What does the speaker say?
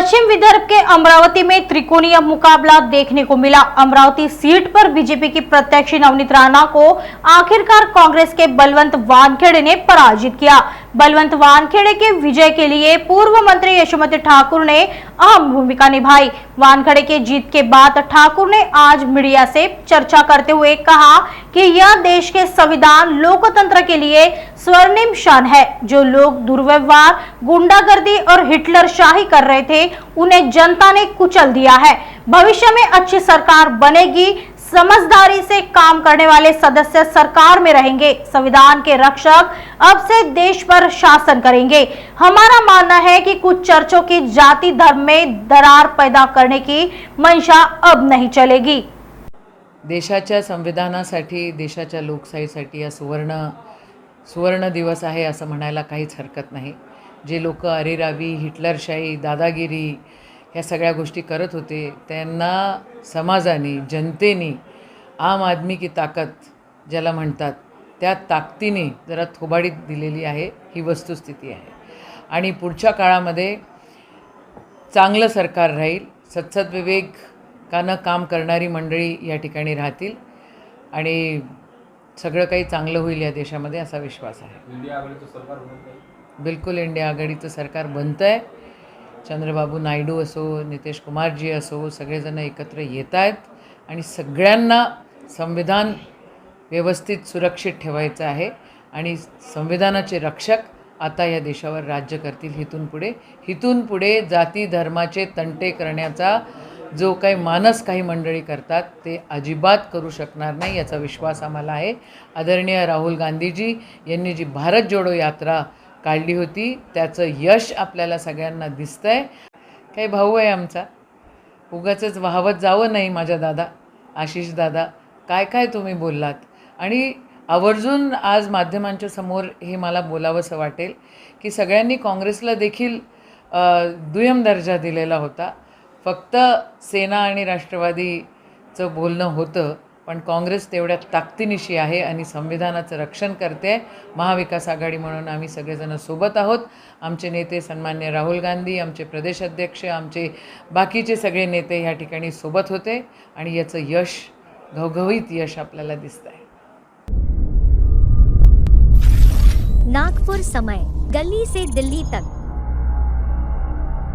पश्चिम विदर्भ के अमरावती में त्रिकोणीय मुकाबला देखने को मिला। अमरावती सीट पर बीजेपी की प्रत्याशी नवनीत राणा को आखिरकार कांग्रेस के बलवंत वानखेड़े ने पराजित किया। बलवंत वानखेड़े के विजय के लिए पूर्व मंत्री यशोमती ठाकुर ने अहम भूमिका निभाई। वानखेड़े के जीत के बाद ठाकुर ने आज मीडिया से चर्चा करते हुए कहा कि यह देश के संविधान लोकतंत्र के लिए स्वर्णिम क्षण है। जो लोग दुर्व्यवहार, गुंडागर्दी और हिटलर शाही कर रहे थे, उन्हें जनता ने कुचल दिया है। भविष्य में अच्छी सरकार बनेगी। समझदारी से काम करने वाले सदस्य सरकार में रहेंगे। संविधान के रक्षक अब से देश पर शासन करेंगे। हमारा मानना है कि कुछ चर्चों की जाति धर्म में दरार पैदा करने की मंशा अब नहीं चलेगी। देशाच्या संविधानासाठी, देशाच्या लोकशाहीसाठी हा सुवर्ण दिवस आहे असं म्हणायला काहीच हरकत नाही। जे लोक अरेरावी, हिटलरशाही, दादागिरी ह्या सगळ्या गोष्टी करत होते, त्यांना समाजाने, जनतेने आम आदमी की ताकद ज्याला म्हणतात, त्या ताकदीने जरा थोबाडीत दिलेली आहे, ही वस्तुस्थिती आहे। आणि पुढच्या काळामध्ये चांगलं सरकार राहील, सत्सद्विवेकानं काम करणारी मंडळी या ठिकाणी राहतील आणि सगळं काही चांगलं होईल या देशामध्ये असा विश्वास आहे। इंडिया आघाडीचं सरकार बनतंय। बिलकुल इंडिया आघाडीचं सरकार बनतं आहे। चंद्रबाबू नायडू असो, नितीश कुमारजी असो, सगळेजण एकत्र येत आहेत आणि सगळ्यांना संविधान व्यवस्थित सुरक्षित ठेवायचं आहे आणि संविधानाचे रक्षक आता या देशावर राज्य करतील। हितून पुढे जाती धर्माचे तंटे करण्याचा जो काही मानस काही मंडळी करतात ते अजिबात करू शकणार नाही, याचा विश्वास आम्हाला आहे। आदरणीय राहुल गांधीजी यांनी जी भारत जोडो यात्रा काढली होती, त्याचं यश आपल्याला सगळ्यांना दिसतंय। काही भाऊ आहे आमचा, उगाचच वाहवत जावं नाही माझ्या दादा, आशिष दादा, काय काय तुम्ही बोललात। आणि आवर्जून आज माध्यमांच्या समोर हे मला बोलावंसं वाटेल की सगळ्यांनी काँग्रेसला देखील दुय्यम दर्जा दिलेला होता। फक्त सेना आणि राष्ट्रवादीचं बोलणं होतं, पण काँग्रेस तेवढ्या ताकदीनिशी आहे आणि संविधानाचं रक्षण करते। महाविकास आघाडी म्हणून आम्ही सगळेजण सोबत आहोत। आमचे नेते सन्मान्य राहुल गांधी, आमचे प्रदेशाध्यक्ष, आमचे बाकीचे सगळे नेते ह्या ठिकाणी सोबत होते आणि याचं यश, घवघवीत यश आपल्याला दिसतंय। नागपुर समय, गली से दिल्ली तक।